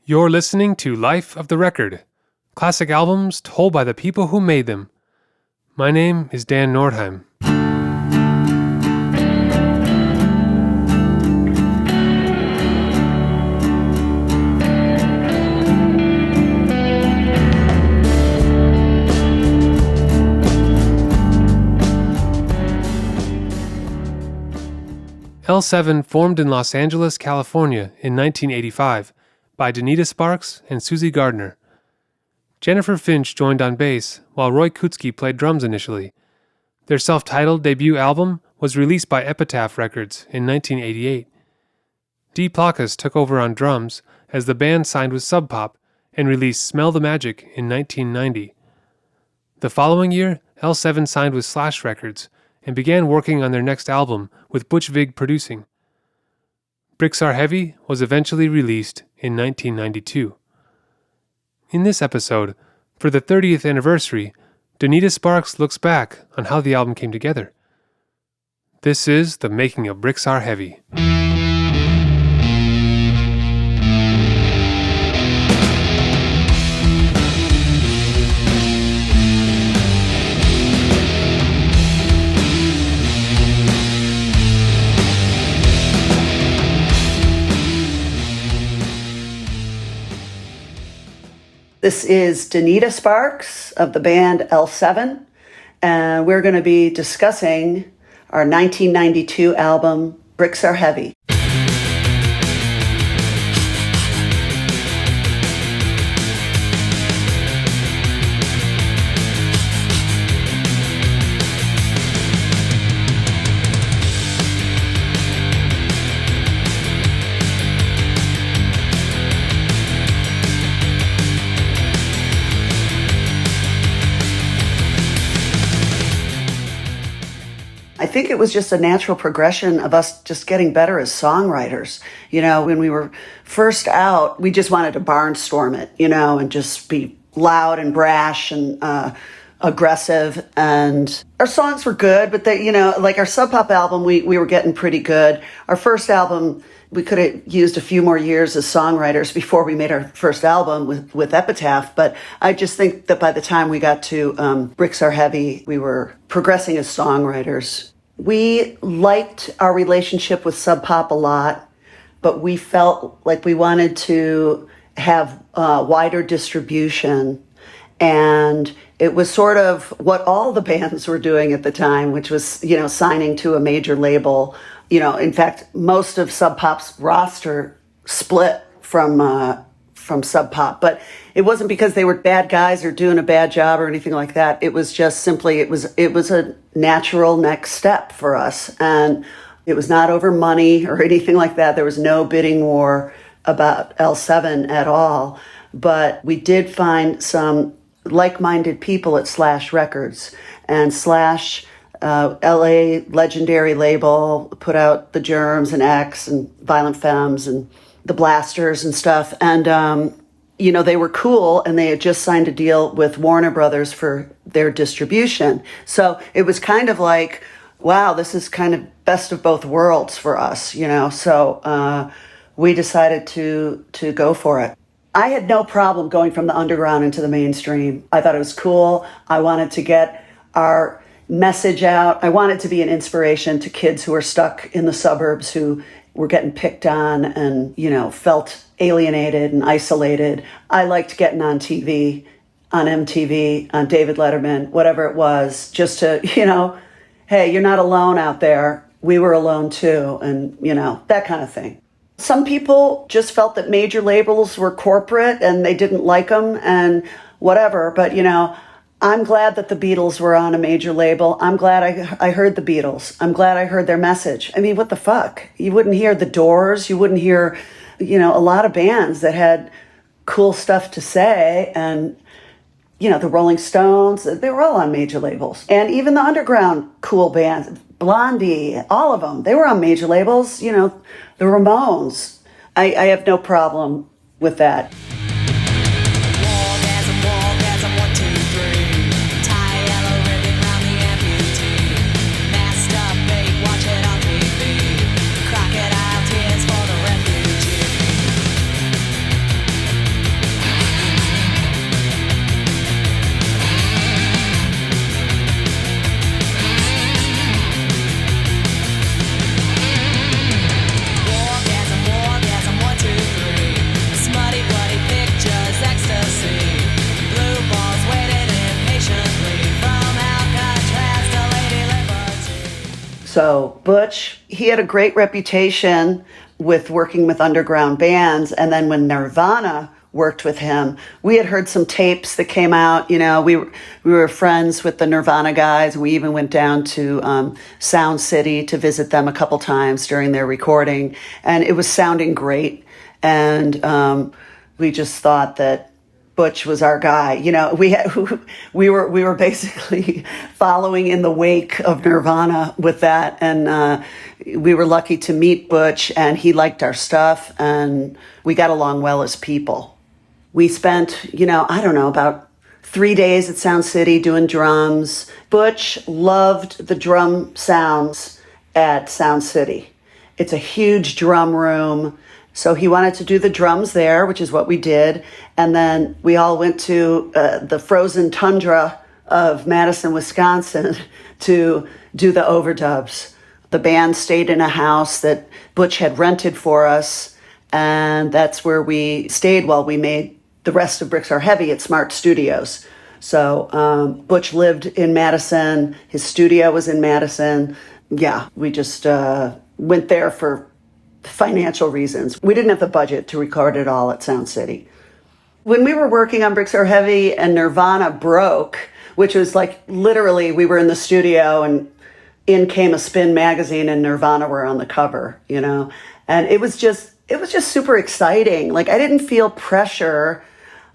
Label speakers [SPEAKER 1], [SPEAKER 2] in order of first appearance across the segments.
[SPEAKER 1] You're listening to Life of the Record, classic albums told by the people who made them. My name is Dan Nordheim. L7 formed in Los Angeles, California in 1985 by Donita Sparks and Suzi Gardner. Jennifer Finch joined on bass, while Roy Kutzke played drums initially. Their self-titled debut album was released by Epitaph Records in 1988. Dee Plakis took over on drums as the band signed with Sub Pop and released Smell the Magic in 1990. The following year, L7 signed with Slash Records and began working on their next album with Butch Vig producing. Bricks Are Heavy was eventually released in 1992. In this episode, for the 30th anniversary, Donita Sparks looks back on how the album came together. This is the making of Bricks Are Heavy.
[SPEAKER 2] This is Donita Sparks of the band L7, and we're going to be discussing our 1992 album, Bricks Are Heavy. I think it was just a natural progression of us just getting better as songwriters. You know, when we were first out, we just wanted to barnstorm it, you know, and just be loud and brash and aggressive. And our songs were good, but they, you know, like our Sub Pop album, we were getting pretty good. Our first album, we could have used a few more years as songwriters before we made our first album with Epitaph. But I just think that by the time we got to Bricks Are Heavy, we were progressing as songwriters. We liked our relationship with Sub Pop a lot, but we felt like we wanted to have wider distribution. And it was sort of what all the bands were doing at the time, which was, you know, signing to a major label. You know, in fact, most of Sub Pop's roster split from Sub Pop, but it wasn't because they were bad guys or doing a bad job or anything like that. It was just simply, it was a natural next step for us. And it was not over money or anything like that. There was no bidding war about L7 at all. But we did find some like-minded people at Slash Records, and Slash, LA legendary label, put out The Germs and X and Violent Femmes and The Blasters and stuff. And, you know, they were cool, and they had just signed a deal with Warner Brothers for their distribution. So it was kind of like, wow, this is kind of best of both worlds for us, you know. So we decided to go for it. I had no problem going from the underground into the mainstream. I thought it was cool. I wanted to get our message out. I wanted to be an inspiration to kids who are stuck in the suburbs, who were getting picked on and, you know, felt alienated and isolated. I liked getting on TV, on MTV, on David Letterman, whatever it was, just to, you know, hey, you're not alone out there. We were alone too. And, you know, that kind of thing. Some people just felt that major labels were corporate and they didn't like them and whatever. But, you know, I'm glad that the Beatles were on a major label. I'm glad I heard the Beatles. I'm glad I heard their message. I mean, what the fuck? You wouldn't hear the Doors. You wouldn't hear, you know, a lot of bands that had cool stuff to say. And, you know, the Rolling Stones, they were all on major labels. And even the underground cool bands, Blondie, all of them, they were on major labels. You know, the Ramones. I have no problem with that. So Butch, he had a great reputation with working with underground bands. And then when Nirvana worked with him, we had heard some tapes that came out. We were friends with the Nirvana guys. We even went down to Sound City to visit them a couple times during their recording. And it was sounding great. And we just thought that Butch was our guy. We were basically following in the wake of Nirvana with that, and we were lucky to meet Butch, and he liked our stuff, and we got along well as people. We spent, I don't know, about 3 days at Sound City doing drums. Butch loved the drum sounds at Sound City. It's a huge drum room. So he wanted to do the drums there, which is what we did. And then we all went to the frozen tundra of Madison, Wisconsin to do the overdubs. The band stayed in a house that Butch had rented for us. And that's where we stayed while we made the rest of Bricks Are Heavy at Smart Studios. So Butch lived in Madison. His studio was in Madison. Yeah, we just went there for financial reasons. We didn't have the budget to record it all at Sound City. When we were working on Bricks Are Heavy and Nirvana broke, which was like literally we were in the studio and in came a Spin magazine and Nirvana were on the cover, and it was just super exciting. Like I didn't feel pressure.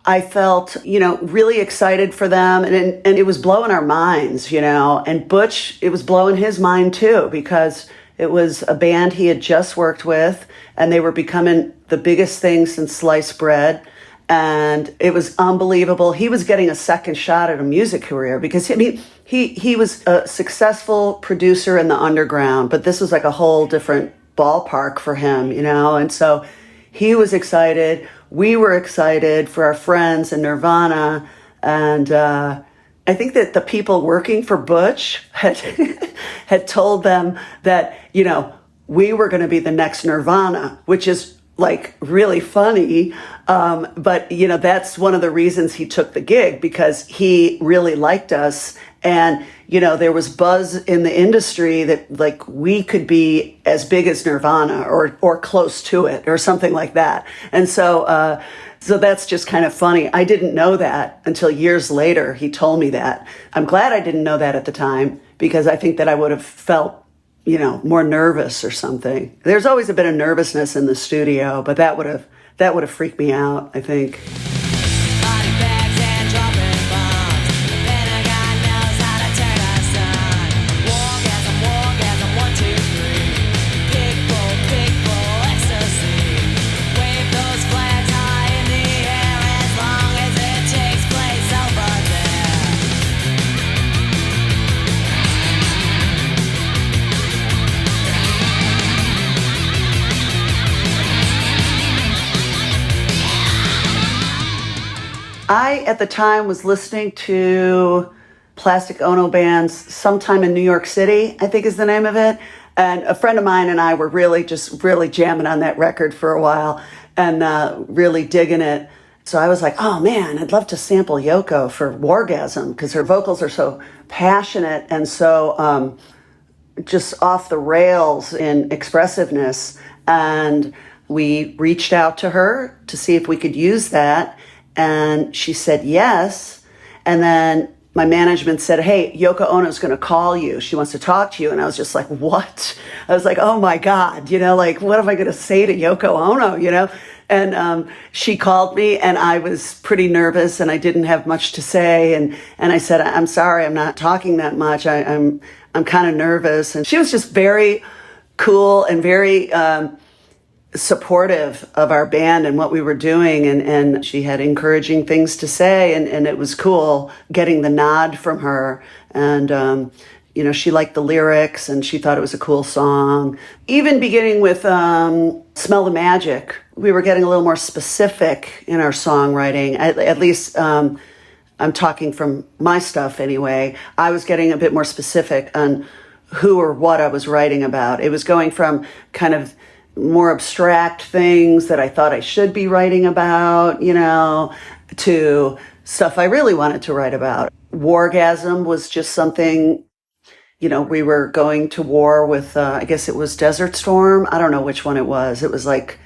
[SPEAKER 2] I felt, really excited for them, and it was blowing our minds, and Butch, it was blowing his mind too, because it was a band he had just worked with, and they were becoming the biggest thing since sliced bread. And it was unbelievable. He was getting a second shot at a music career because he was a successful producer in the underground, but this was like a whole different ballpark for him, And so he was excited. We were excited for our friends in Nirvana, and I think that the people working for Butch had told them that, we were going to be the next Nirvana, which is like really funny. But, that's one of the reasons he took the gig, because he really liked us. And, there was buzz in the industry that like we could be as big as Nirvana or close to it or something like that. And so that's just kind of funny. I didn't know that until years later. He told me that. I'm glad I didn't know that at the time, because I think that I would have felt, more nervous or something. There's always a bit of nervousness in the studio, but that would have freaked me out, I think. I, at the time, was listening to Plastic Ono Band's Sometime in New York City, I think is the name of it. And a friend of mine and I were really jamming on that record for a while and really digging it. So I was like, oh man, I'd love to sample Yoko for Wargasm, because her vocals are so passionate and so just off the rails in expressiveness. And we reached out to her to see if we could use that. And she said yes. And then my management said, hey, Yoko Ono's going to call you. She wants to talk to you. And I was just like, what? I was like, oh my God, like, what am I going to say to Yoko Ono, And she called me, and I was pretty nervous, and I didn't have much to say. And I said, I'm sorry, I'm not talking that much. I'm kind of nervous. And she was just very cool and very supportive of our band and what we were doing, and she had encouraging things to say, and it was cool getting the nod from her. And she liked the lyrics, and she thought it was a cool song. Even beginning with Smell the Magic, we were getting a little more specific in our songwriting. At least I'm talking from my stuff anyway. I was getting a bit more specific on who or what I was writing about. It was going from kind of more abstract things that I thought I should be writing about, to stuff I really wanted to write about. Wargasm was just something, we were going to war with, I guess it was Desert Storm. I don't know which one it was. It was like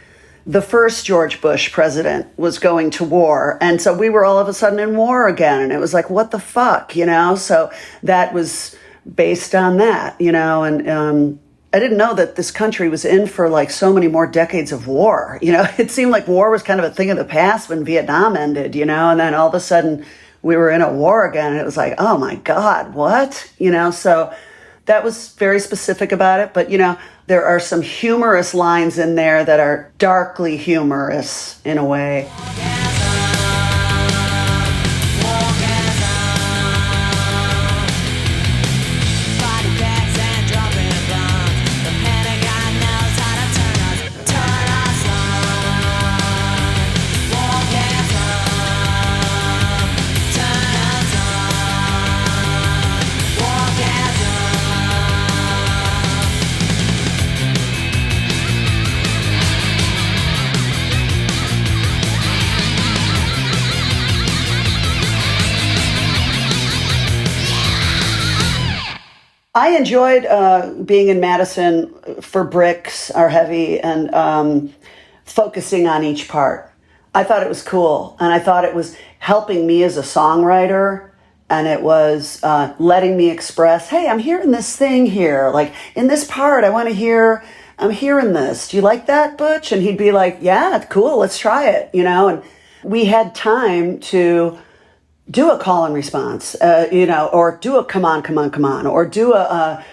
[SPEAKER 2] the first George Bush president was going to war. And so we were all of a sudden in war again. And it was like, what the fuck, So that was based on that, and I didn't know that this country was in for like so many more decades of war. It seemed like war was kind of a thing of the past when Vietnam ended, and then all of a sudden we were in a war again. And it was like, oh my God, what? So that was very specific about it. But, there are some humorous lines in there that are darkly humorous in a way. I enjoyed being in Madison for Bricks Are Heavy and focusing on each part. I thought it was cool, and I thought it was helping me as a songwriter, and it was letting me express, hey, I'm hearing this thing here. Like, in this part, I'm hearing this. Do you like that, Butch? And he'd be like, yeah, cool, let's try it, And we had time to do a call and response, or do a come on, or do a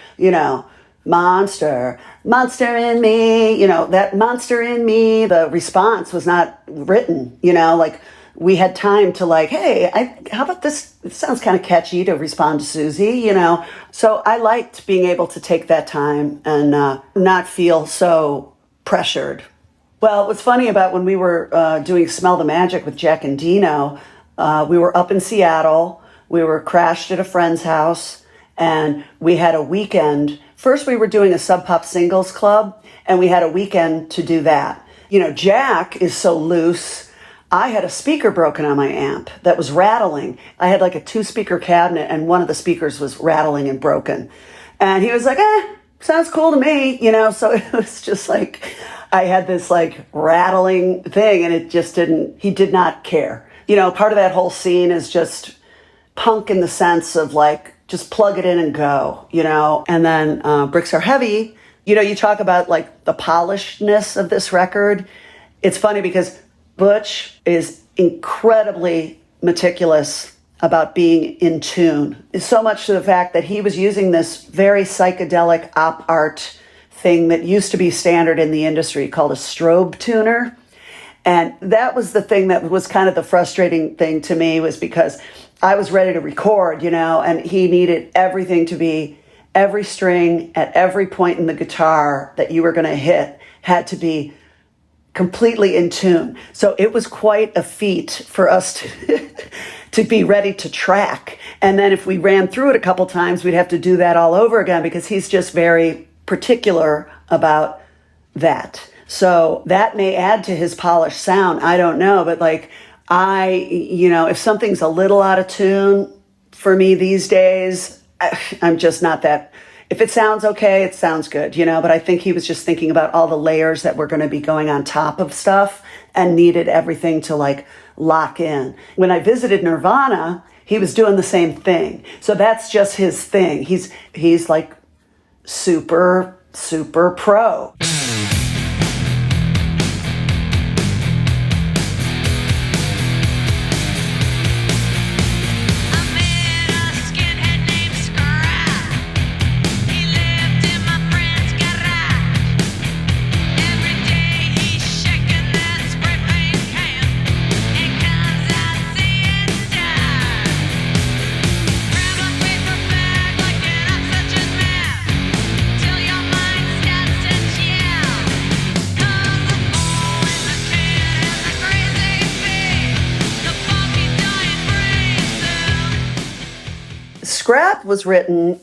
[SPEAKER 2] monster in me, that monster in me. The response was not written, like we had time to like, hey, how about this? It sounds kind of catchy to respond to Suzi, So I liked being able to take that time and not feel so pressured. Well, what's funny about when we were doing Smell the Magic with Jack and Dino, we were up in Seattle. We were crashed at a friend's house, and we had a weekend. First, we were doing a Sub Pop singles club, and we had a weekend to do that. Jack is so loose. I had a speaker broken on my amp that was rattling. I had like a 2-speaker cabinet, and one of the speakers was rattling and broken. And he was like, sounds cool to me, So it was just like, I had this like rattling thing, and he did not care. Part of that whole scene is just punk in the sense of like, just plug it in and go, And then Bricks Are Heavy, you talk about like the polishedness of this record. It's funny because Butch is incredibly meticulous about being in tune. So much to the fact that he was using this very psychedelic op art thing that used to be standard in the industry called a strobe tuner. And that was the thing that was kind of the frustrating thing to me, was because I was ready to record, and he needed everything to be, every string at every point in the guitar that you were going to hit had to be completely in tune. So it was quite a feat for us to be ready to track. And then if we ran through it a couple times, we'd have to do that all over again, because he's just very particular about that. So that may add to his polished sound. I don't know. But like, if something's a little out of tune for me these days, I'm just not that. If it sounds okay, it sounds good, But I think he was just thinking about all the layers that were going to be going on top of stuff and needed everything to like lock in. When I visited Nirvana, he was doing the same thing. So that's just his thing. He's like super, super pro. Scrap was written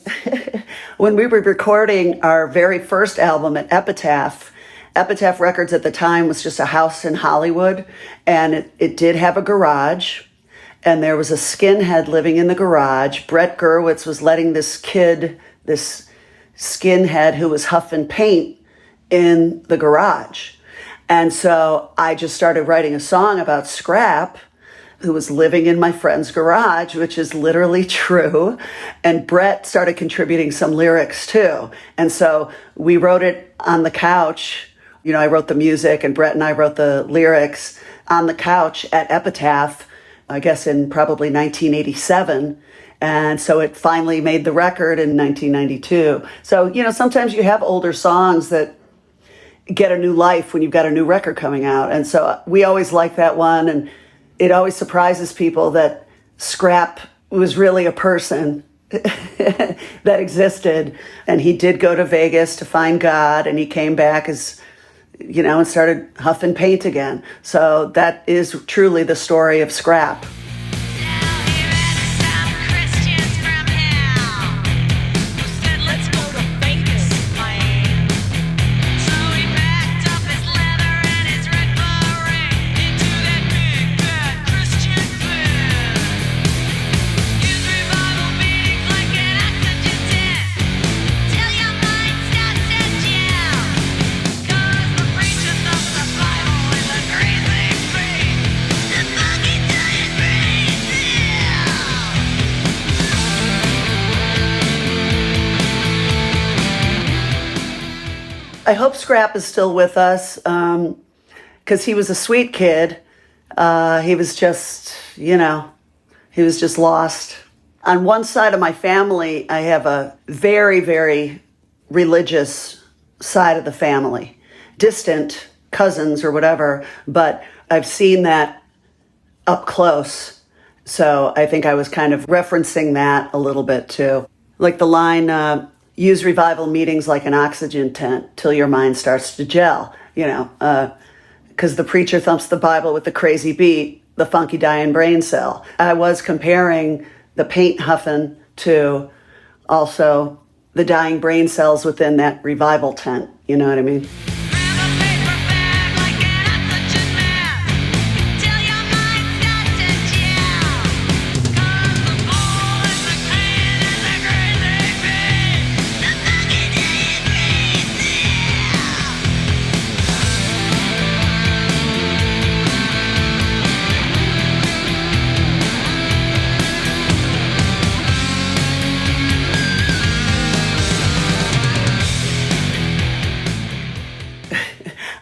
[SPEAKER 2] when we were recording our very first album at Epitaph. Epitaph Records at the time was just a house in Hollywood, and it did have a garage, and there was a skinhead living in the garage. Brett Gurwitz was letting this kid this skinhead who was huffing paint in the garage. And so I just started writing a song about Scrap, who was living in my friend's garage, which is literally true. And Brett started contributing some lyrics too. And so we wrote it on the couch. I wrote the music and Brett and I wrote the lyrics on the couch at Epitaph, I guess in probably 1987. And so it finally made the record in 1992. So, sometimes you have older songs that get a new life when you've got a new record coming out. And so we always like that one. And it always surprises people that Scrap was really a person that existed. And he did go to Vegas to find God, and he came back as, and started huffing paint again. So that is truly the story of Scrap. I hope Scrap is still with us, because he was a sweet kid. He was just, he was just lost. On one side of my family, I have a very, very religious side of the family. Distant cousins or whatever, but I've seen that up close. So I think I was kind of referencing that a little bit too. Like the line, use revival meetings like an oxygen tent till your mind starts to gel, because the preacher thumps the Bible with the crazy beat, the funky dying brain cell. I was comparing the paint huffing to also the dying brain cells within that revival tent. You know what I mean?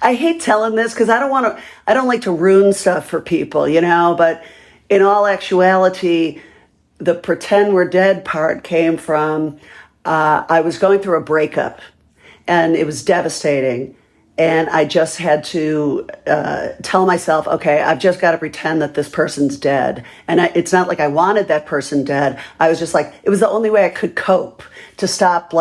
[SPEAKER 2] I hate telling this because I don't like to ruin stuff for people, but in all actuality, the pretend we're dead part came from, I was going through a breakup and it was devastating. And I just had to tell myself, okay, I've just got to pretend that this person's dead. And it's not like I wanted that person dead. I was just like, it was the only way I could cope, to stop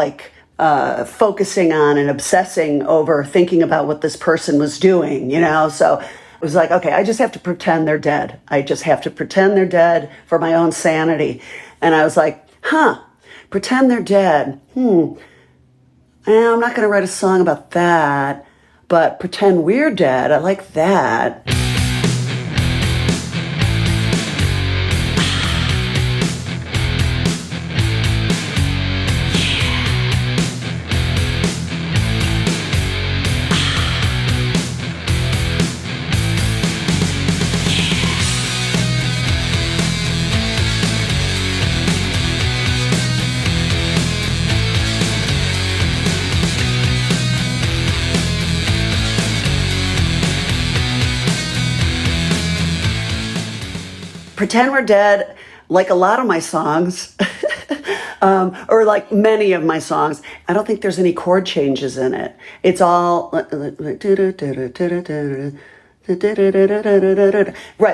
[SPEAKER 2] focusing on and obsessing over thinking about what this person was doing, So it was like, okay, I just have to pretend they're dead. I just have to pretend they're dead for my own sanity. And I was like, pretend they're dead. I'm not going to write a song about that, but pretend we're dead. I like that. Pretend we're dead, like a lot of my songs, or like many of my songs, I don't think there's any chord changes in it. It's all right.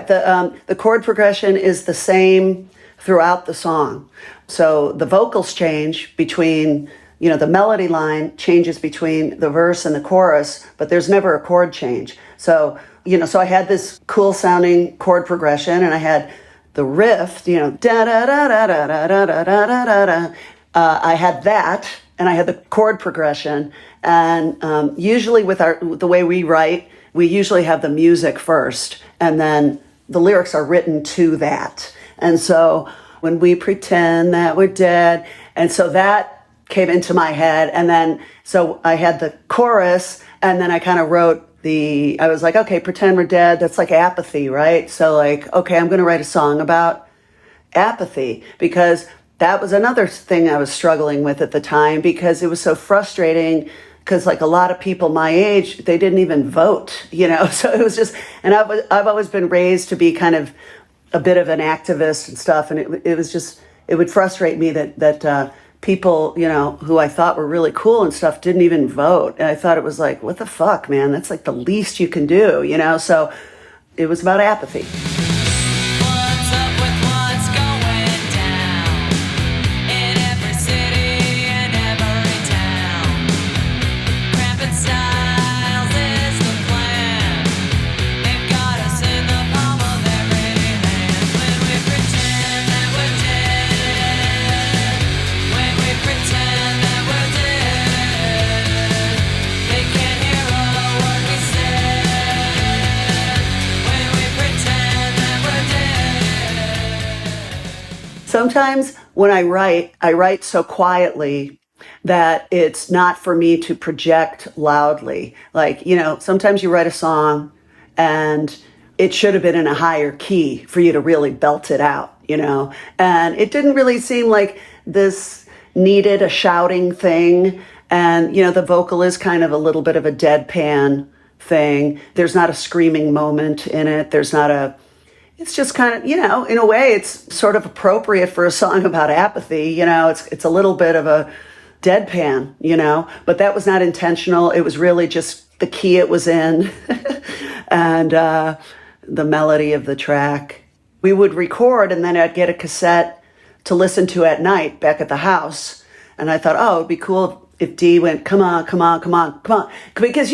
[SPEAKER 2] The chord progression is the same throughout the song. So the vocals change between, the melody line changes between the verse and the chorus, but there's never a chord change. So I had this cool sounding chord progression, and I had the riff, da da da da da da da da da da da. I had that, and I had the chord progression. And usually with the way we write, we usually have the music first, and then the lyrics are written to that. And so when we pretend that we're dead, and so that came into my head. And then, so I had the chorus, and then I kind of wrote I was like, okay, pretend we're dead. That's like apathy, right? So like, okay, I'm going to write a song about apathy, because that was another thing I was struggling with at the time, because it was so frustrating, because like a lot of people my age, they didn't even vote, so it was just, and I've always been raised to be kind of a bit of an activist and stuff, and it was just, it would frustrate me that people, who I thought were really cool and stuff didn't even vote. And I thought it was like, what the fuck, man? That's like the least you can do, So it was about apathy.
[SPEAKER 3] What's up with what's going down in every city and every town? Cramping styles is the plan. They've got us in the palm of their pretty hands. When we pretend that we're dead, when we pretend that we're dead, they can't hear a word we said. When we pretend that we're dead.
[SPEAKER 2] Sometimes when I write so quietly that it's not for me to project loudly. Like, sometimes you write a song and it should have been in a higher key for you to really belt it out, And it didn't really seem like this needed a shouting thing. And, the vocal is kind of a little bit of a deadpan thing. There's not a screaming moment in it. It's just kind of, in a way, it's sort of appropriate for a song about apathy. It's a little bit of a deadpan, but that was not intentional. It was really just the key it was in and the melody of the track. We would record, and then I'd get a cassette to listen to at night back at the house. And I thought, it'd be cool if Dee went, come on, come on, come on, come on. Because,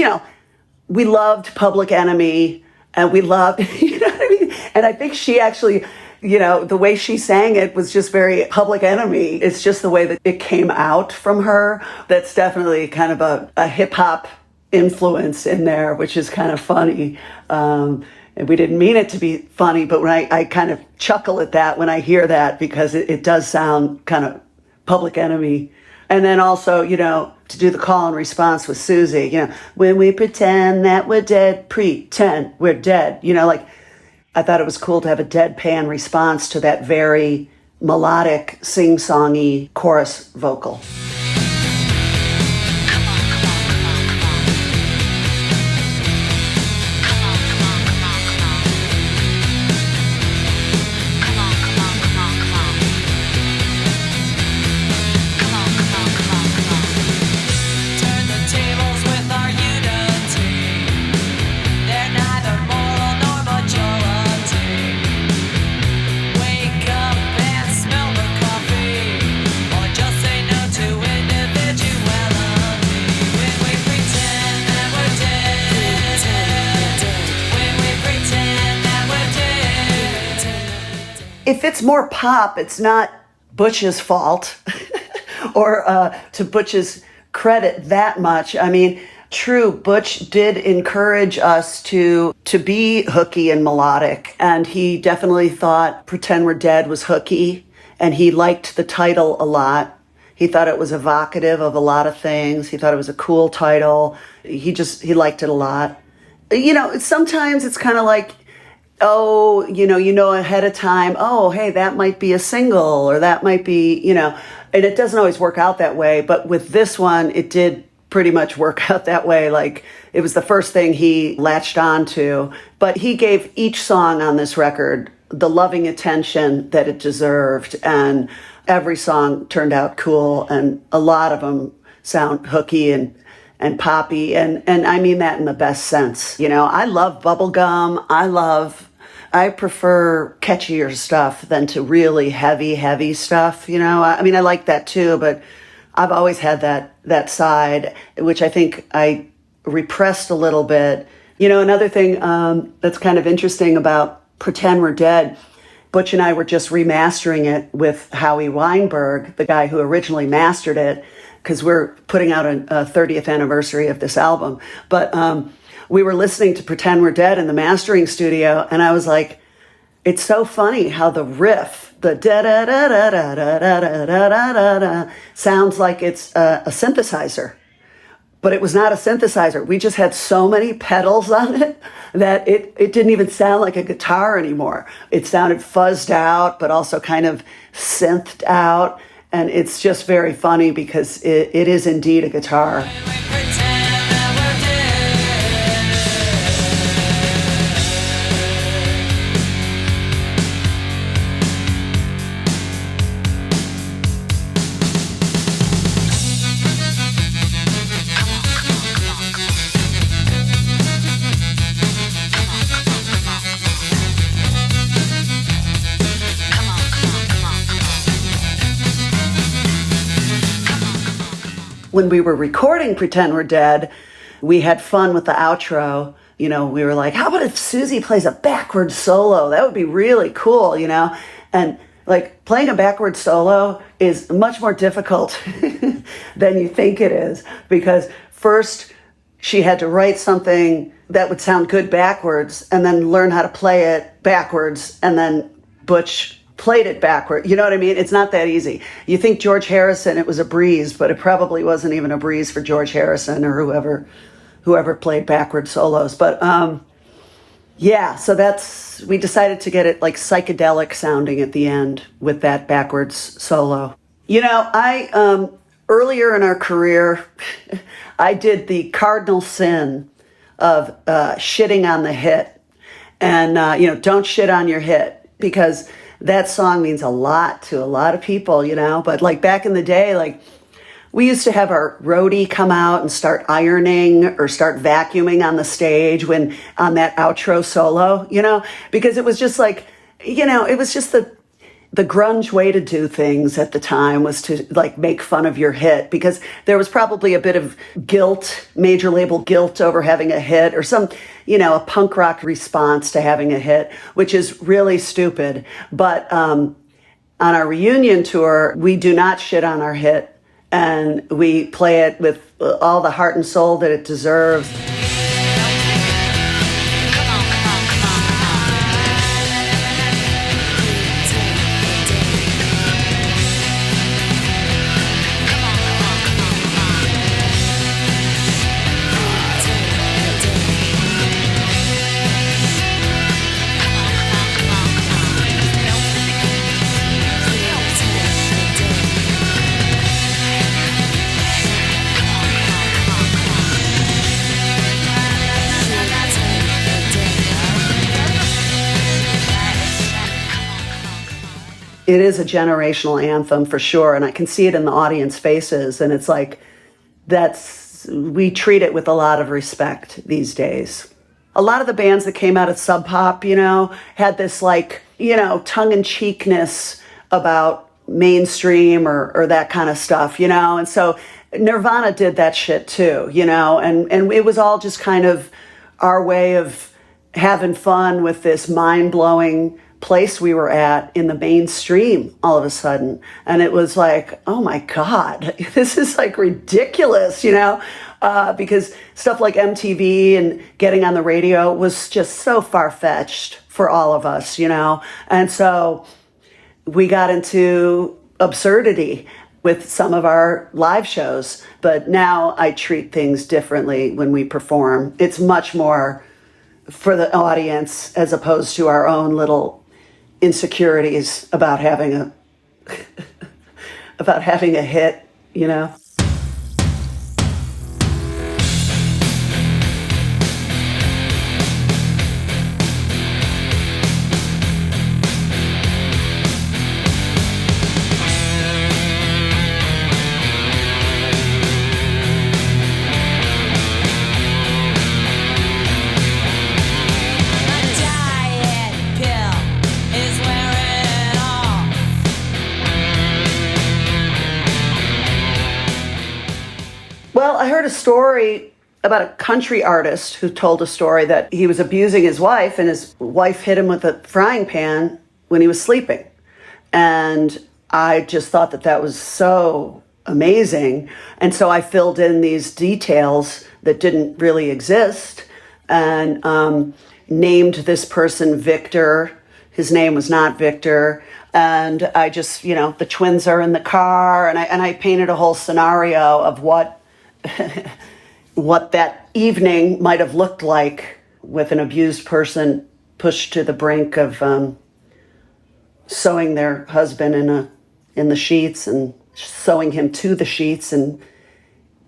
[SPEAKER 2] we loved Public Enemy, and we loved, what I mean? And I think she actually, the way she sang it was just very Public Enemy. It's just the way that it came out from her. That's definitely kind of a hip hop influence in there, which is kind of funny. And we didn't mean it to be funny, but when I kind of chuckle at that when I hear that, because it does sound kind of Public Enemy. And then also, to do the call and response with Suzi, when we pretend that we're dead, pretend we're dead, I thought it was cool to have a deadpan response to that very melodic, sing-songy chorus vocal. If it's more pop, it's not Butch's fault or to Butch's credit that much. I mean, true, Butch did encourage us to be hooky and melodic, and he definitely thought Pretend We're Dead was hooky, and he liked the title a lot. He thought it was evocative of a lot of things. He thought it was a cool title. He liked it a lot. Sometimes it's kind of like, ahead of time, hey, that might be a single, or that might be, and it doesn't always work out that way. But with this one, it did pretty much work out that way. Like, it was the first thing he latched on to. But he gave each song on this record the loving attention that it deserved. And every song turned out cool. And a lot of them sound hooky and poppy. And I mean that in the best sense. I love bubblegum. I prefer catchier stuff than to really heavy stuff. I mean, I like that too, but I've always had that side, which I think I repressed a little bit. Another thing that's kind of interesting about Pretend We're Dead, Butch and I were just remastering it with Howie Weinberg, the guy who originally mastered it, because we're putting out a 30th anniversary of this album. But we were listening to Pretend We're Dead in the mastering studio, and I was like, it's so funny how the riff, the da da da da da da da da da da da, sounds like it's a synthesizer. But it was not a synthesizer. We just had so many pedals on it that it didn't even sound like a guitar anymore. It sounded fuzzed out, but also kind of synthed out. And it's just very funny because it is indeed a guitar. When we were recording Pretend We're Dead, we had fun with the outro. You know, we were like, how about if Suzi plays a backwards solo? That would be really cool, you know? And like playing a backwards solo is much more difficult than you think it is, because first she had to write something that would sound good backwards and then learn how to play it backwards, and then Butch played it backward. You know what I mean? It's not that easy. You think George Harrison, it was a breeze, but it probably wasn't even a breeze for George Harrison or whoever played backward solos. But yeah, so we decided to get it like psychedelic sounding at the end with that backwards solo. You know, I earlier in our career, I did the cardinal sin of shitting on the hit. And, you know, don't shit on your hit, because that song means a lot to a lot of people, you know. But like back in the day, like we used to have our roadie come out and start ironing or start vacuuming on the stage on that outro solo, you know, because it was just like, you know, it was just the grunge way to do things at the time was to like make fun of your hit, because there was probably a bit of guilt, major label guilt over having a hit, or some, you know, a punk rock response to having a hit, which is really stupid. But on our reunion tour, we do not shit on our hit, and we play it with all the heart and soul that it deserves. It is a generational anthem for sure, and I can see it in the audience faces, and it's like, we treat it with a lot of respect these days. A lot of the bands that came out of Sub Pop, you know, had this like, you know, tongue-in-cheekness about mainstream or that kind of stuff, you know, and so Nirvana did that shit too, you know, and it was all just kind of our way of having fun with this mind-blowing place we were at in the mainstream all of a sudden. And it was like, oh my God, this is like ridiculous, you know, because stuff like MTV and getting on the radio was just so far-fetched for all of us, you know. And so we got into absurdity with some of our live shows. But now I treat things differently when we perform. It's much more for the audience as opposed to our own little insecurities about having a about having a hit, you know. Well, I heard a story about a country artist who told a story that he was abusing his wife, and his wife hit him with a frying pan when he was sleeping. And I just thought that was so amazing. And so I filled in these details that didn't really exist, and named this person Victor, His name was not Victor. And I just, the twins are in the car, and I painted a whole scenario of what what that evening might have looked like with an abused person pushed to the brink of sewing their husband in the sheets and sewing him to the sheets and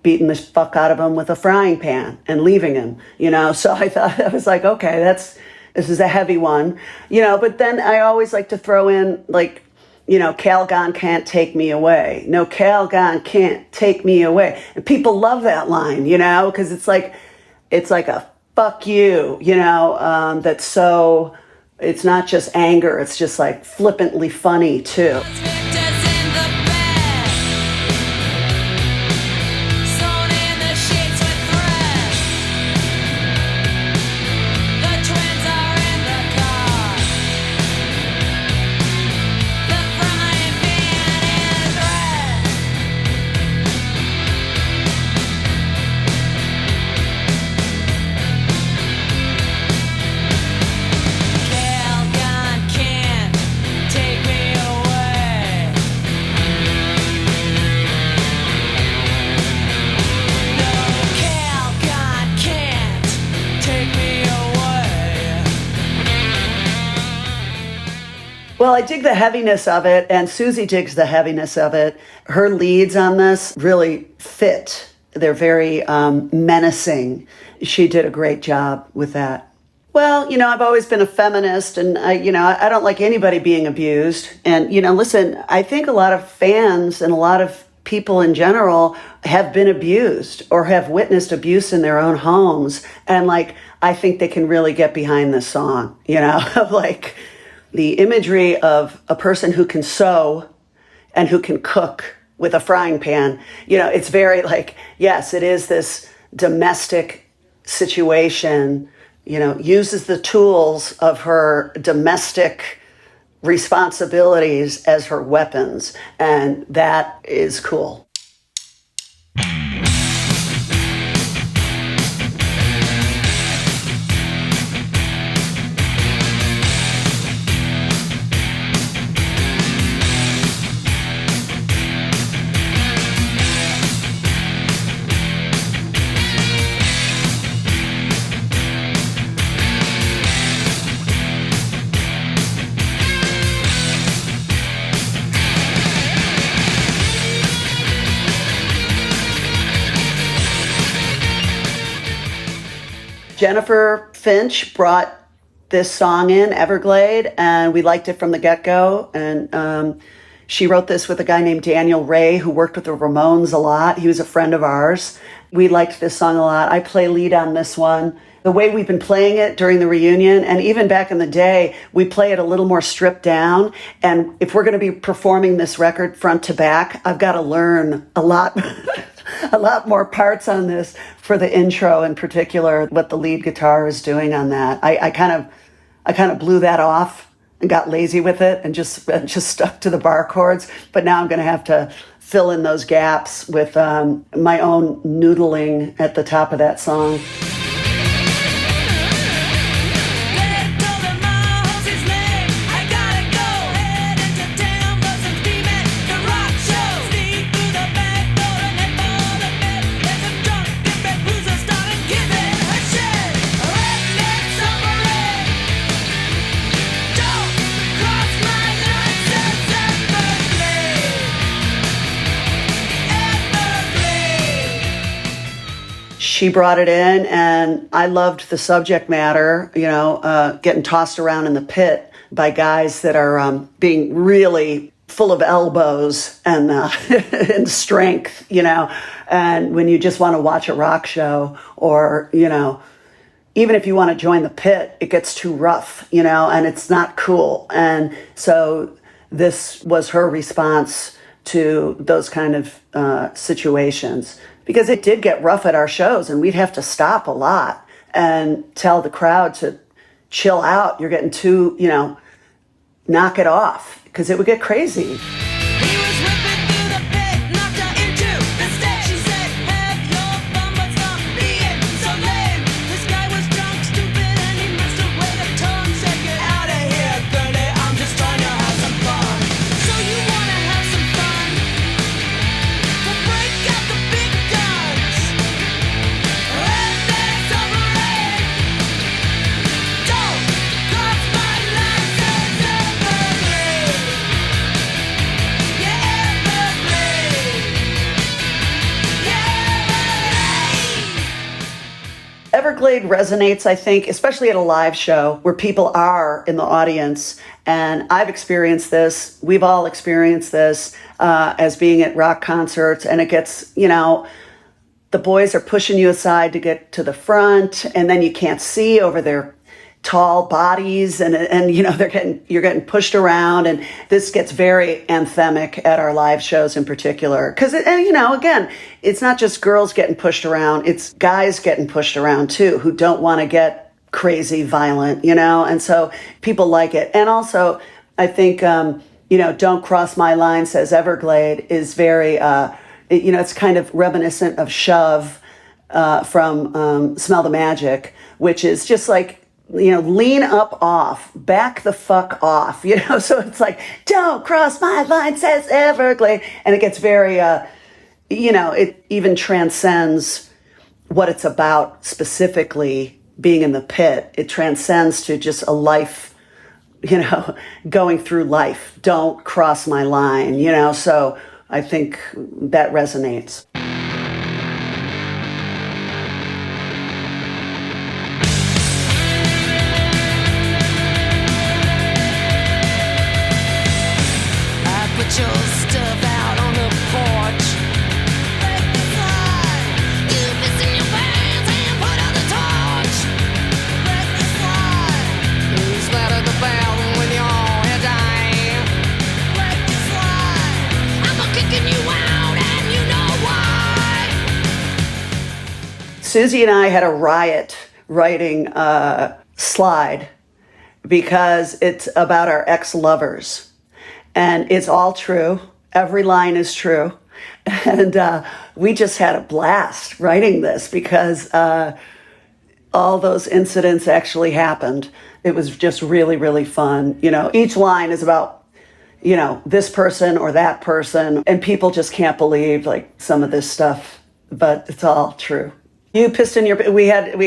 [SPEAKER 2] beating the fuck out of him with a frying pan and leaving him, So I thought, I was like, okay, this is a heavy one, but then I always like to throw in Calgon can't take me away. No, Calgon can't take me away. And people love that line, because it's like a fuck you, that's so, it's not just anger, it's just like flippantly funny too. Well, I dig the heaviness of it, and Suzi digs the heaviness of it. Her leads on this really fit. They're very menacing. She did a great job with that. Well, I've always been a feminist, and I don't like anybody being abused. And, listen, I think a lot of fans and a lot of people in general have been abused or have witnessed abuse in their own homes. And, I think they can really get behind this song, the imagery of a person who can sew and who can cook with a frying pan, it's very yes, it is this domestic situation, uses the tools of her domestic responsibilities as her weapons. And that is cool. Jennifer Finch brought this song in, Everglade, and we liked it from the get-go. And she wrote this with a guy named Daniel Ray, who worked with the Ramones a lot. He was a friend of ours. We liked this song a lot. I play lead on this one. The way we've been playing it during the reunion, and even back in the day, we play it a little more stripped down. And if we're going to be performing this record front to back, I've got to learn a lot a lot more parts on this for the intro, in particular, what the lead guitar is doing on that. I kind of blew that off and got lazy with it and just stuck to the bar chords. But now I'm going to have to fill in those gaps with my own noodling at the top of that song. She brought it in, and I loved the subject matter, getting tossed around in the pit by guys that are being really full of elbows and and strength, and when you just want to watch a rock show or, even if you want to join the pit, it gets too rough, and it's not cool. And so this was her response to those kind of situations. Because it did get rough at our shows, and we'd have to stop a lot and tell the crowd to chill out. You're getting too, knock it off, because it would get crazy.
[SPEAKER 3] This guy was drunk, stupid, and he must have weighed a ton. Said, get out of here, Gurney.
[SPEAKER 2] Everglade resonates, I think, especially at a live show where people are in the audience. And I've experienced this. We've all experienced this as being at rock concerts. And it gets, the boys are pushing you aside to get to the front, and then you can't see over their tall bodies, and you're getting pushed around, and this gets very anthemic at our live shows in particular, because again, it's not just girls getting pushed around, it's guys getting pushed around too, who don't want to get crazy violent, and so people like it. And also I think Don't Cross My Line, says Everglade, is very it's kind of reminiscent of Shove from Smell the Magic, which is just like, lean up off, back the fuck off, so it's like, don't cross my line, says Everglade. And it gets very, it even transcends what it's about specifically being in the pit. It transcends to just a life, going through life. Don't cross my line, so I think that resonates.
[SPEAKER 3] Put your stuff out on the porch. Let me slide. You piss in your pants and put out the torch. Let me slide. You splatter the bell with your hair dye. Let me slide. I'm a kicking you out and you know why.
[SPEAKER 2] Suzi and I had a riot writing Slide because it's about our ex-lovers. And it's all true. Every line is true. And we just had a blast writing this because all those incidents actually happened. It was just really, really fun. Each line is about, this person or that person. And people just can't believe like some of this stuff, but it's all true. You pissed in your, we had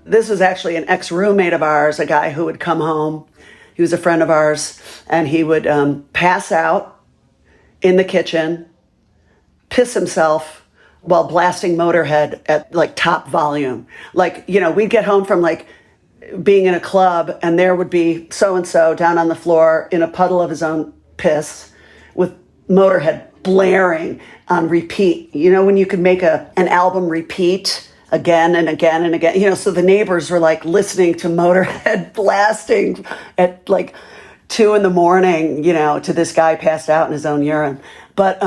[SPEAKER 2] this was actually an ex-roommate of ours, a guy who would come home. He was a friend of ours, and he would pass out in the kitchen, piss himself while blasting Motorhead at like top volume. Like, we'd get home from like being in a club, and there would be so-and-so down on the floor in a puddle of his own piss with Motorhead blaring on repeat. When you could make an album repeat again and again and again, so the neighbors were like listening to Motorhead blasting at like 2 a.m, to this guy passed out in his own urine. But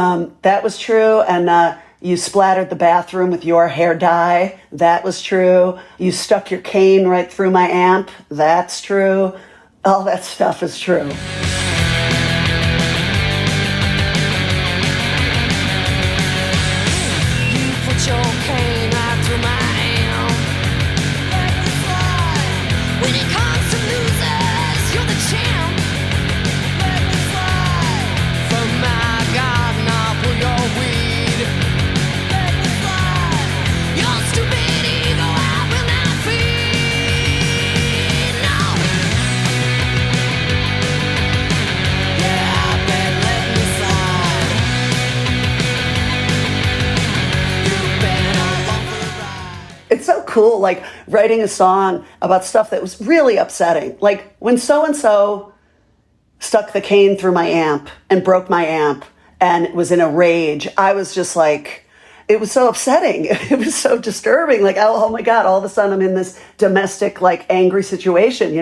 [SPEAKER 2] that was true. And you splattered the bathroom with your hair dye. That was true. You stuck your cane right through my amp. That's true. All that stuff is true.
[SPEAKER 3] You put your cane right through my amp. Let me slide. When it comes to losers, you're the champ. Let me slide. From my garden, I'll pull your weed. Let me slide. Your stupid ego, I will not feed. No. Yeah, I bet let me slide. You've been along for the ride.
[SPEAKER 2] It's so cool, like writing a song about stuff that was really upsetting. Like when so-and-so stuck the cane through my amp and broke my amp and was in a rage, I was just like, it was so upsetting. It was so disturbing. Like, oh my God, all of a sudden I'm in this domestic, like angry situation,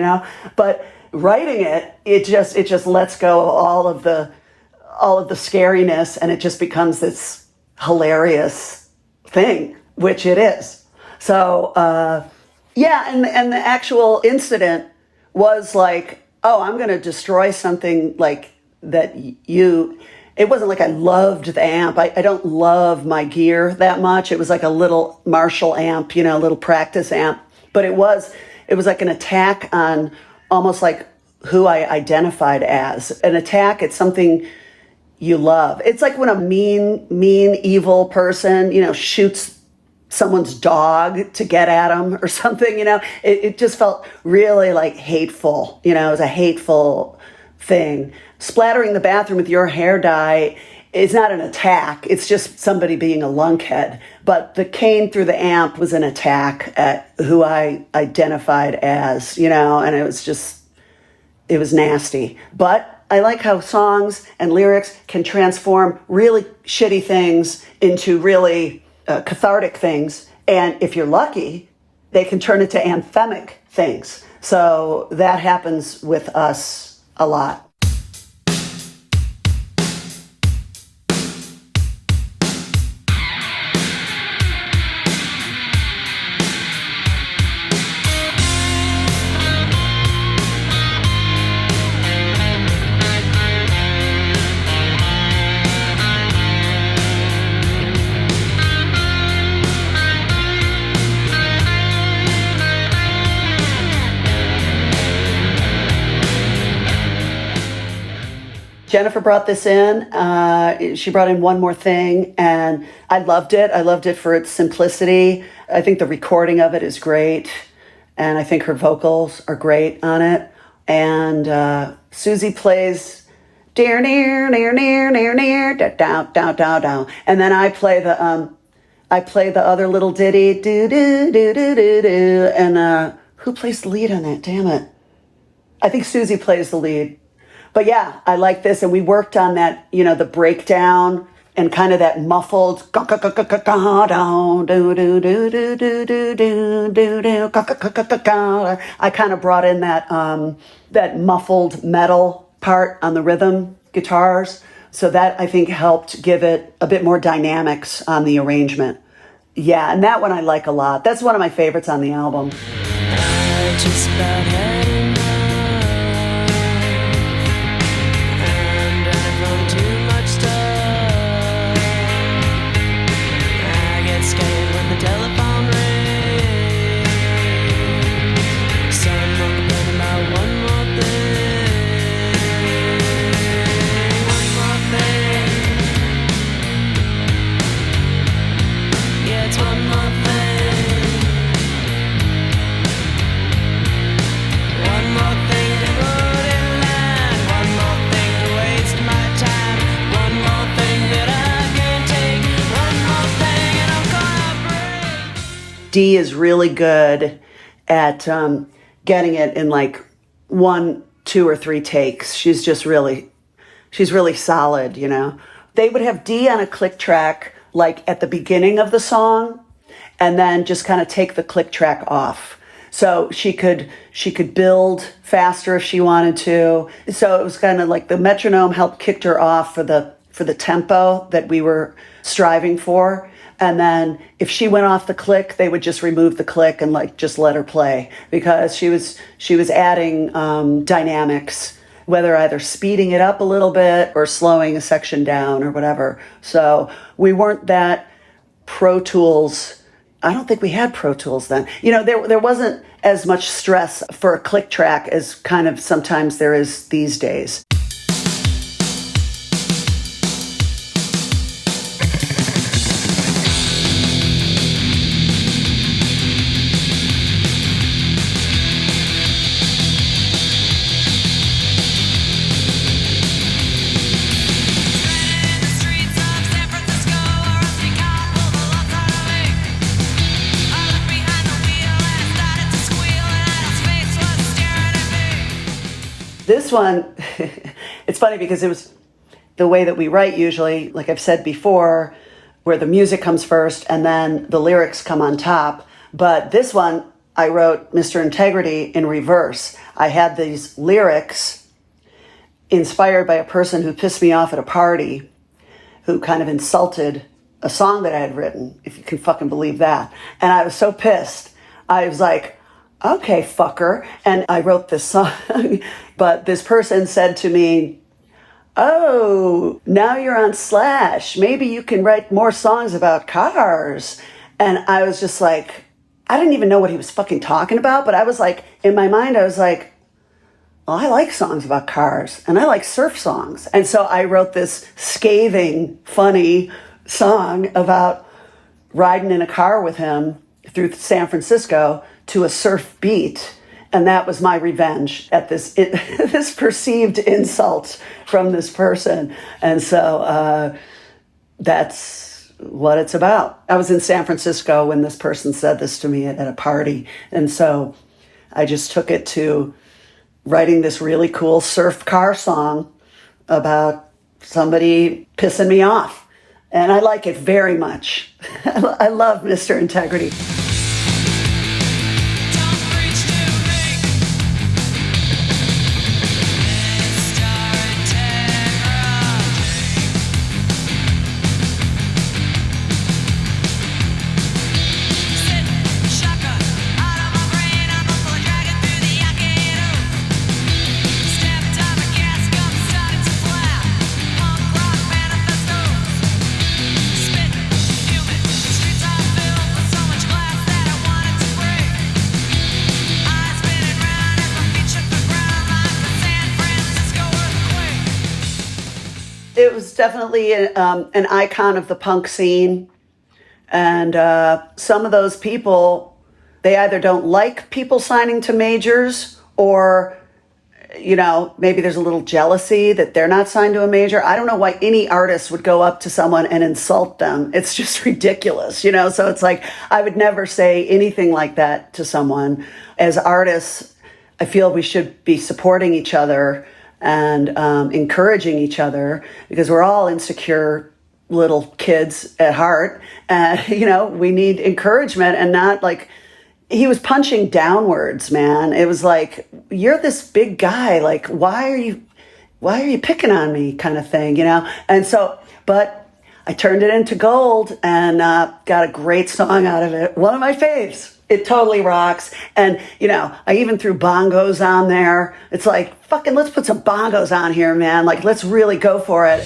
[SPEAKER 2] But writing it just lets go of all of the scariness, and it just becomes this hilarious thing, which it is. So, and the actual incident was like, oh, I'm going to destroy something like that it wasn't like I loved the amp. I don't love my gear that much. It was like a little Marshall amp, a little practice amp. But it was like an attack on almost like who I identified as. An attack at something you love. It's like when a mean, evil person, shoots someone's dog to get at them or something, it just felt really like hateful. It was a hateful thing. Splattering the bathroom with your hair dye it's not an attack. It's just somebody being a lunkhead. But the cane through the amp was an attack at who I identified as, and it was nasty. But I like how songs and lyrics can transform really shitty things into really cathartic things. And if you're lucky, they can turn into anthemic things. So that happens with us a lot. Jennifer brought this in. She brought in One More Thing, and I loved it. I loved it for its simplicity. I think the recording of it is great, and I think her vocals are great on it. And Suzi plays near, near, near, near, near, near, down, down, down, down, and then I play the other little ditty, do do do do do do. And who plays the lead on that? Damn it! I think Suzi plays the lead. But yeah, I like this, and we worked on that, the breakdown and kind of that muffled I kind of brought in that muffled metal part on the rhythm guitars, so that I think helped give it a bit more dynamics on the arrangement. Yeah, and that one I like a lot. That's one of my favorites on the album.
[SPEAKER 3] I just about had enough.
[SPEAKER 2] Dee is really good at getting it in like 1, 2, or 3 takes. She's really solid, They would have Dee on a click track like at the beginning of the song, and then just kind of take the click track off. So she could build faster if she wanted to. So it was kind of like the metronome helped kicked her off for the tempo that we were striving for. And then if she went off the click, they would just remove the click and like just let her play, because she was adding dynamics, whether either speeding it up a little bit or slowing a section down or whatever. So we weren't that Pro Tools. I don't think we had Pro Tools then. There wasn't as much stress for a click track as kind of sometimes there is these days. This one, it's funny because it was the way that we write usually, like I've said before, where the music comes first and then the lyrics come on top. But this one, I wrote Mr. Integrity in reverse. I had these lyrics inspired by a person who pissed me off at a party, who kind of insulted a song that I had written, if you can fucking believe that. And I was so pissed. I was like, okay, fucker. And I wrote this song. But this person said to me, oh, now you're on Slash. Maybe you can write more songs about cars. And I was just like, I didn't even know what he was fucking talking about. But I was like, in my mind, I was like, well, I like songs about cars and I like surf songs. And so I wrote this scathing, funny song about riding in a car with him through San Francisco to a surf beat. And that was my revenge at this this perceived insult from this person. And so that's what it's about. I was in San Francisco when this person said this to me at a party. And so I just took it to writing this really cool surf car song about somebody pissing me off. And I like it very much. I love Mr. Integrity. It was definitely an icon of the punk scene. And some of those people, they either don't like people signing to majors or, you know, maybe there's a little jealousy that they're not signed to a major. I don't know why any artist would go up to someone and insult them. It's just ridiculous, you know? So it's like, I would never say anything like that to someone. As artists, I feel we should be supporting each other and encouraging each other, because we're all insecure little kids at heart. And, you know, we need encouragement, and not like, he was punching downwards, man. It was like, you're this big guy. Like, why are you picking on me, kind of thing, you know? And so, but I turned it into gold and got a great song out of it. One of my faves. It totally rocks. And, you know, I even threw bongos on there. It's like, fucking, let's put some bongos on here, man. Like, let's really go for it.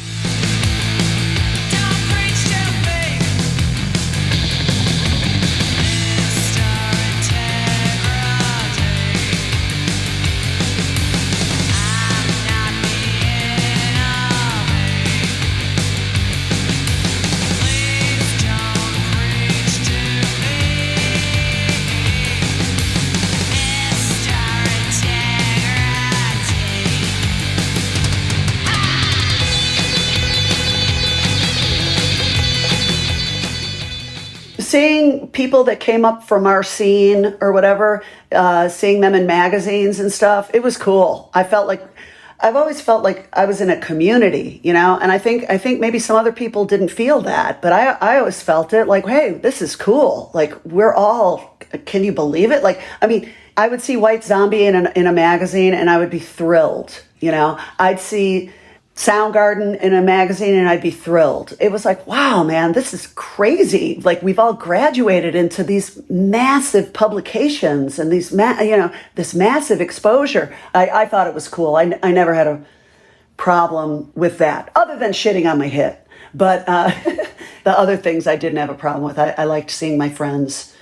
[SPEAKER 2] Seeing people that came up from our scene or whatever, seeing them in magazines and stuff, it was cool. I've always felt like I was in a community, you know, and I think maybe some other people didn't feel that, but I always felt it like, hey, this is cool. Like, we're all, can you believe it? Like, I mean, I would see White Zombie in a magazine and I would be thrilled, you know. I'd see Soundgarden in a magazine and I'd be thrilled. It was like, wow, man, this is crazy. Like, we've all graduated into these massive publications and these, this massive exposure. I thought it was cool. I never had a problem with that, other than shitting on my hit. But the other things I didn't have a problem with. I liked seeing my friends,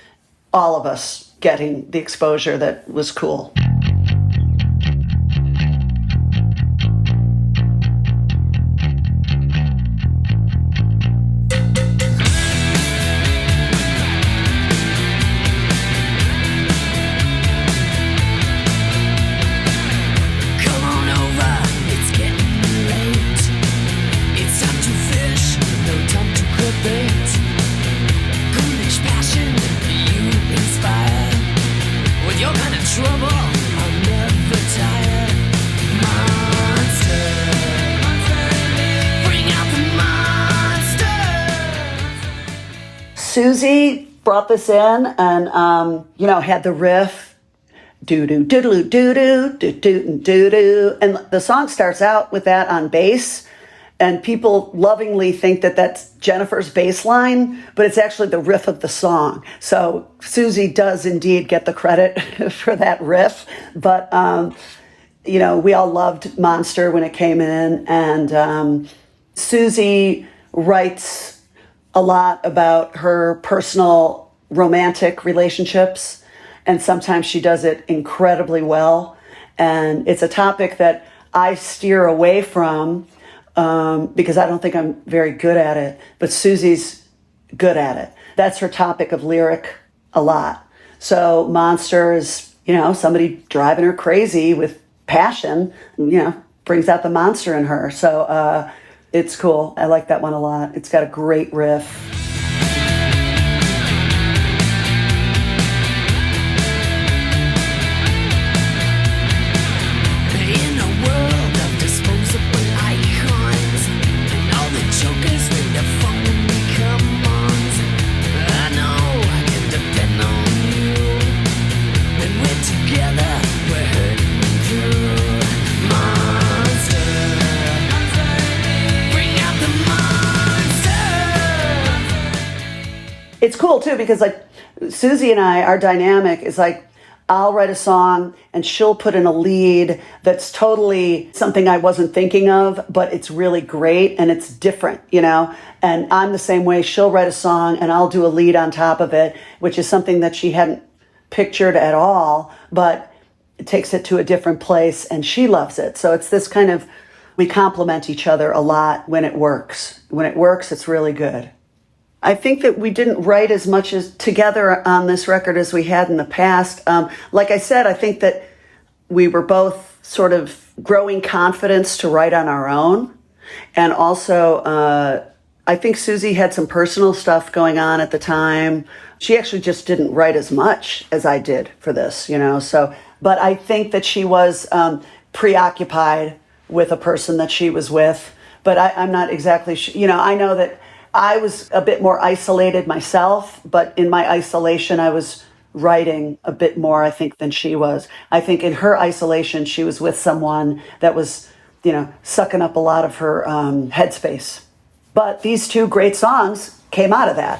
[SPEAKER 2] all of us, getting the exposure that was cool. Suzi brought this in and, had the riff, doo-doo, doo-doo, doo-doo, doo-doo, doo-doo. And the song starts out with that on bass, and people lovingly think that that's Jennifer's bass line, but it's actually the riff of the song. So Suzi does indeed get the credit for that riff. But, we all loved Monster when it came in, and Suzi writes a lot about her personal romantic relationships, and sometimes she does it incredibly well. And it's a topic that I steer away from because I don't think I'm very good at it, but Suzi's good at it. That's her topic of lyric a lot. So Monster is somebody driving her crazy with passion, brings out the monster in her. So it's cool. I like that one a lot. It's got a great riff. It's cool too, because like Suzi and I, our dynamic is like, I'll write a song and she'll put in a lead that's totally something I wasn't thinking of, but it's really great and it's different, and I'm the same way. She'll write a song and I'll do a lead on top of it, which is something that she hadn't pictured at all, but it takes it to a different place and she loves it. So it's this kind of, we complement each other a lot when it works. When it works, it's really good. I think that we didn't write as much as together on this record as we had in the past. Like I said, I think that we were both sort of growing confidence to write on our own. And also, I think Suzi had some personal stuff going on at the time. She actually just didn't write as much as I did for this, so, but I think that she was preoccupied with a person that she was with, but I'm not exactly sure. I know that I was a bit more isolated myself, but in my isolation, I was writing a bit more, I think, than she was. I think in her isolation, she was with someone that was, sucking up a lot of her headspace. But these two great songs came out of that.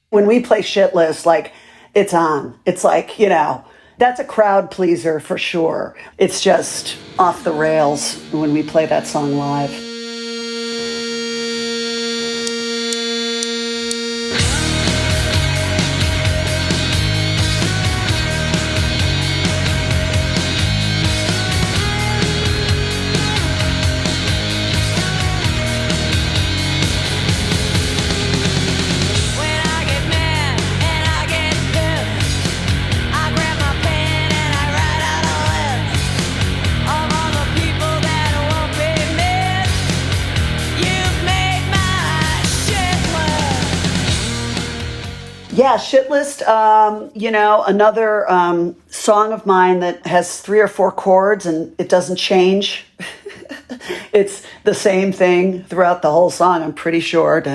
[SPEAKER 2] When we play Shitlist, like, it's on. It's like, that's a crowd pleaser for sure. It's just off the rails when we play that song live. Yeah, Shitlist, another song of mine that has 3 or 4 chords and it doesn't change. It's the same thing throughout the whole song, I'm pretty sure. Yeah,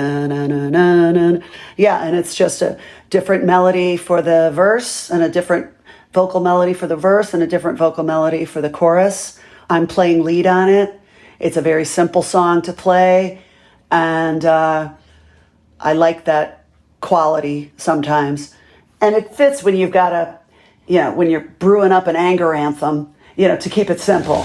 [SPEAKER 2] and it's just a different melody for the verse and a different vocal melody for the verse and a different vocal melody for the chorus. I'm playing lead on it. It's a very simple song to play, and I like that quality sometimes. And it fits when you've got when you're brewing up an anger anthem, to keep it simple.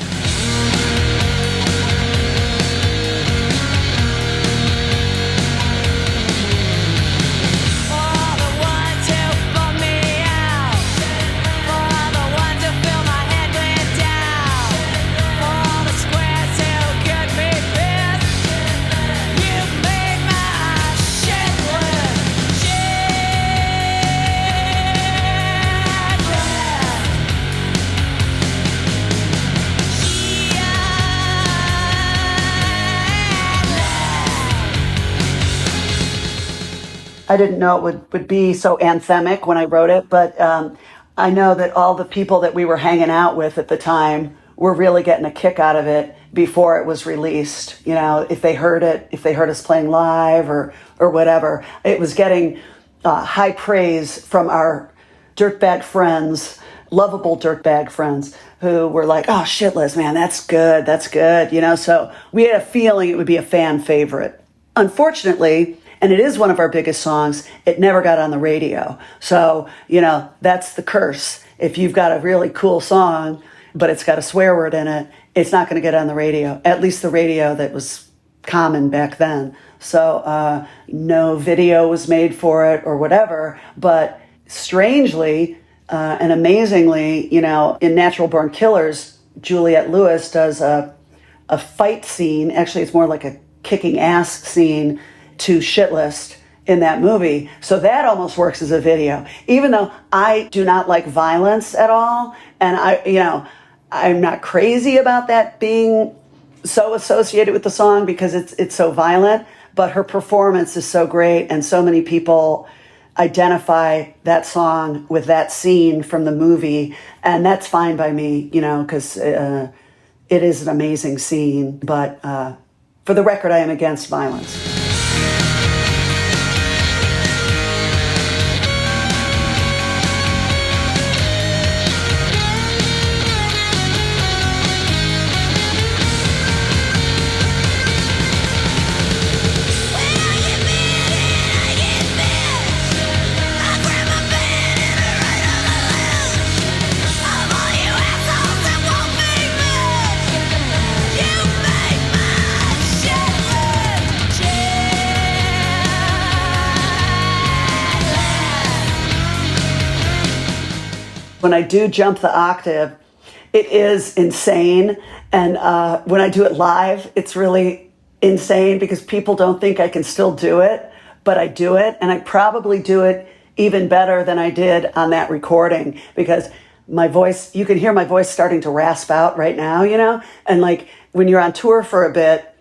[SPEAKER 2] I didn't know it would be so anthemic when I wrote it, but I know that all the people that we were hanging out with at the time were really getting a kick out of it before it was released. If they heard it, if they heard us playing live or whatever, it was getting high praise from our dirtbag friends, lovable dirtbag friends, who were like, "Oh, Shitlist, man, that's good, So we had a feeling it would be a fan favorite. Unfortunately, and it is one of our biggest songs, it never got on the radio. So, that's the curse. if you've got a really cool song, but it's got a swear word in it, it's not going to get on the radio, at least the radio that was common back then. So no video was made for it or whatever, but strangely and amazingly, you know, in Natural Born Killers, Juliette Lewis does a fight scene. Actually, it's more like a kicking ass scene to Shitlist in that movie. So that almost works as a video, even though I do not like violence at all. And I'm not crazy about that being so associated with the song because it's so violent, but her performance is so great. And so many people identify that song with that scene from the movie. And that's fine by me, you know, because it is an amazing scene. But for the record, I am against violence. When I do jump the octave, it is insane. And when I do it live, it's really insane because people don't think I can still do it, but I do it. And I probably do it even better than I did on that recording because my voice, you can hear my voice starting to rasp out right now, you know? And like when you're on tour for a bit,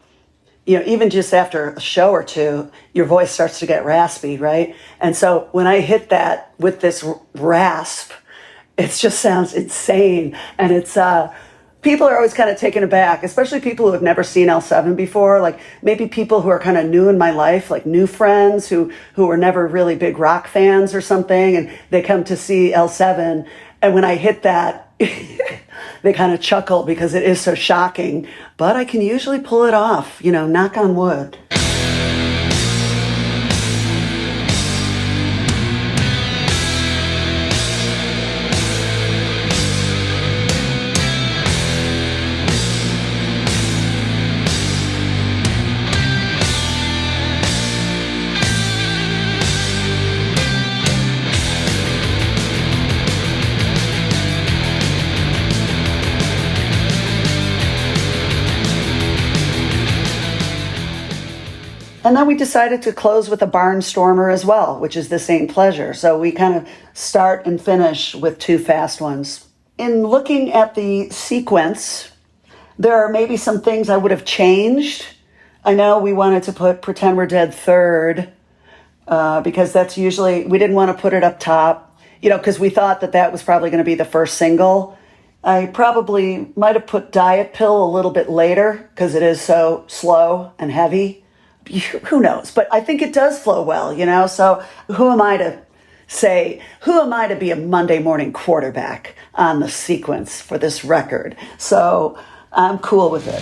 [SPEAKER 2] you know, even just after a show or two, your voice starts to get raspy, right? And so when I hit that with this rasp, it just sounds insane. And it's, people are always kind of taken aback, especially people who have never seen L7 before. Like maybe people who are kind of new in my life, like new friends who were never really big rock fans or something. And they come to see L7. And when I hit that, they kind of chuckle because it is so shocking. But I can usually pull it off, you know, knock on wood. And then we decided to close with a barnstormer as well, which is the same pleasure. So we kind of start and finish with two fast ones. In looking at the sequence, there are maybe some things I would have changed. I know we wanted to put Pretend We're Dead third because that's usually, we didn't want to put it up top, you know, because we thought that was probably going to be the first single. I probably might have put Diet Pill a little bit later because it is so slow and heavy. Who knows? But I think it does flow well, you know? So who am I to be a Monday morning quarterback on the sequence for this record? So I'm cool with it.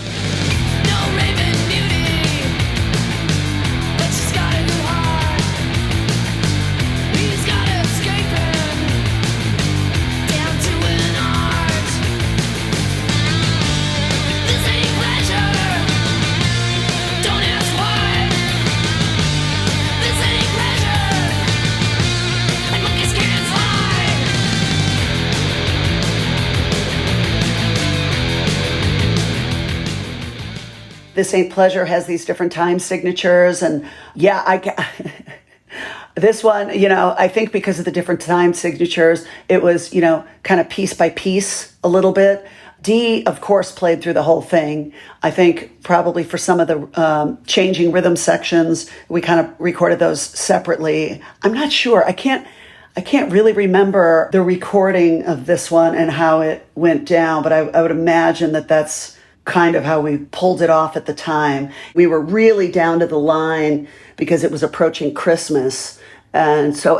[SPEAKER 2] This Ain't Pleasure has these different time signatures. And yeah, this one, you know, I think because of the different time signatures, it was, you know, kind of piece by piece a little bit. D, of course, played through the whole thing. I think probably for some of the changing rhythm sections, we kind of recorded those separately. I'm not sure. I can't really remember the recording of this one and how it went down, but I would imagine that that's kind of how we pulled it off at the time. We were really down to the line because it was approaching Christmas. And so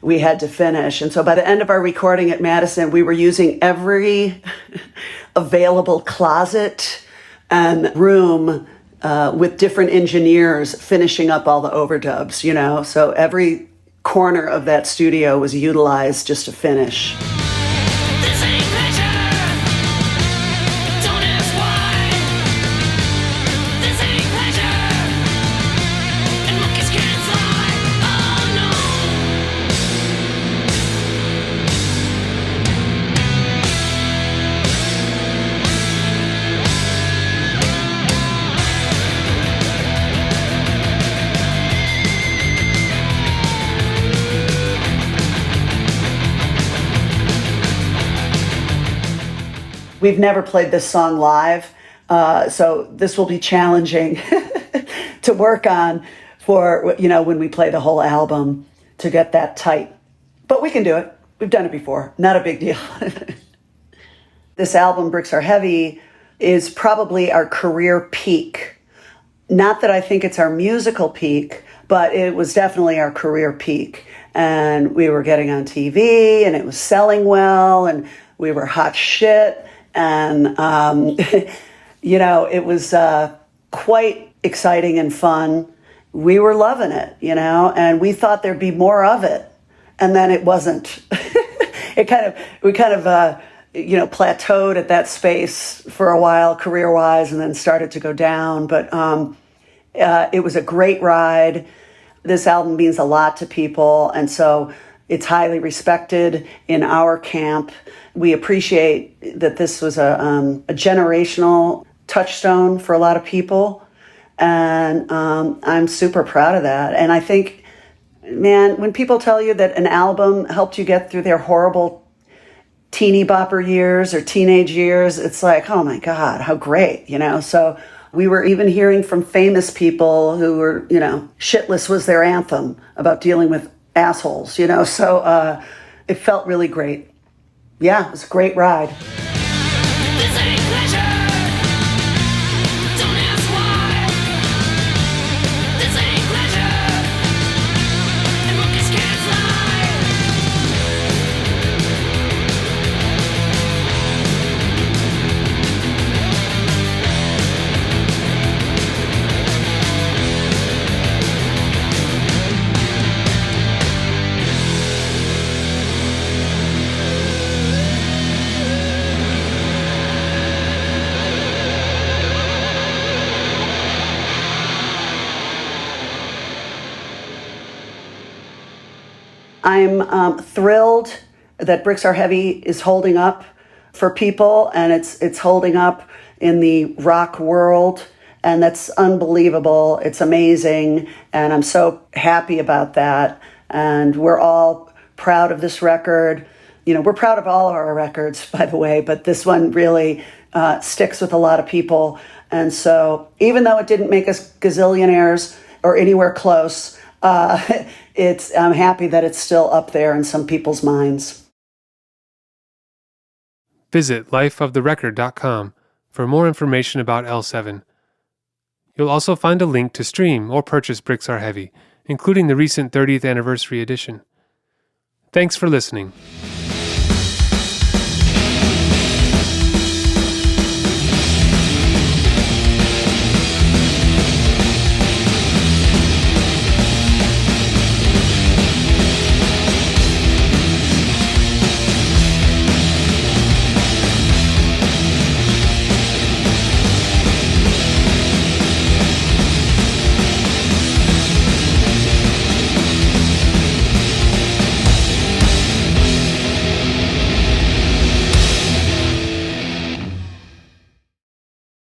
[SPEAKER 2] we had to finish. And so by the end of our recording at Madison, we were using every available closet and room with different engineers finishing up all the overdubs, you know. So every corner of that studio was utilized just to finish.
[SPEAKER 3] This ain't pleasure. Don't ask why. This ain't pleasure. And monkeys can't fly. Oh no.
[SPEAKER 2] We've never played this song live, so this will be challenging to work on for, when we play the whole album to get that tight. But we can do it. We've done it before. Not a big deal. This album, Bricks Are Heavy, is probably our career peak. Not that I think it's our musical peak, but it was definitely our career peak. And we were getting on TV, and it was selling well, and we were hot shit. And, it was quite exciting and fun. We were loving it, and we thought there'd be more of it. And then it wasn't. We kind of plateaued at that space for a while, career-wise, and then started to go down. But it was a great ride. This album means a lot to people, and so it's highly respected in our camp. We appreciate that this was a generational touchstone for a lot of people, and I'm super proud of that. And I think, man, when people tell you that an album helped you get through their horrible teeny bopper years or teenage years, it's like, oh my God, how great, So we were even hearing from famous people who were, Shitlist was their anthem about dealing with assholes, So it felt really great. Yeah, it was a great ride.
[SPEAKER 3] This ain't pleasure. Don't ask why. This ain't pleasure. And monkeys can't fly.
[SPEAKER 2] I'm thrilled that Bricks Are Heavy is holding up for people, and it's holding up in the rock world, and that's unbelievable. It's amazing, and I'm so happy about that. And we're all proud of this record. We're proud of all of our records, by the way, but this one really sticks with a lot of people. And so even though it didn't make us gazillionaires or anywhere close, I'm happy that it's still up there in some people's minds.
[SPEAKER 1] Visit lifeoftherecord.com for more information about L7. You'll also find a link to stream or purchase Bricks Are Heavy, including the recent 30th anniversary edition. Thanks for listening.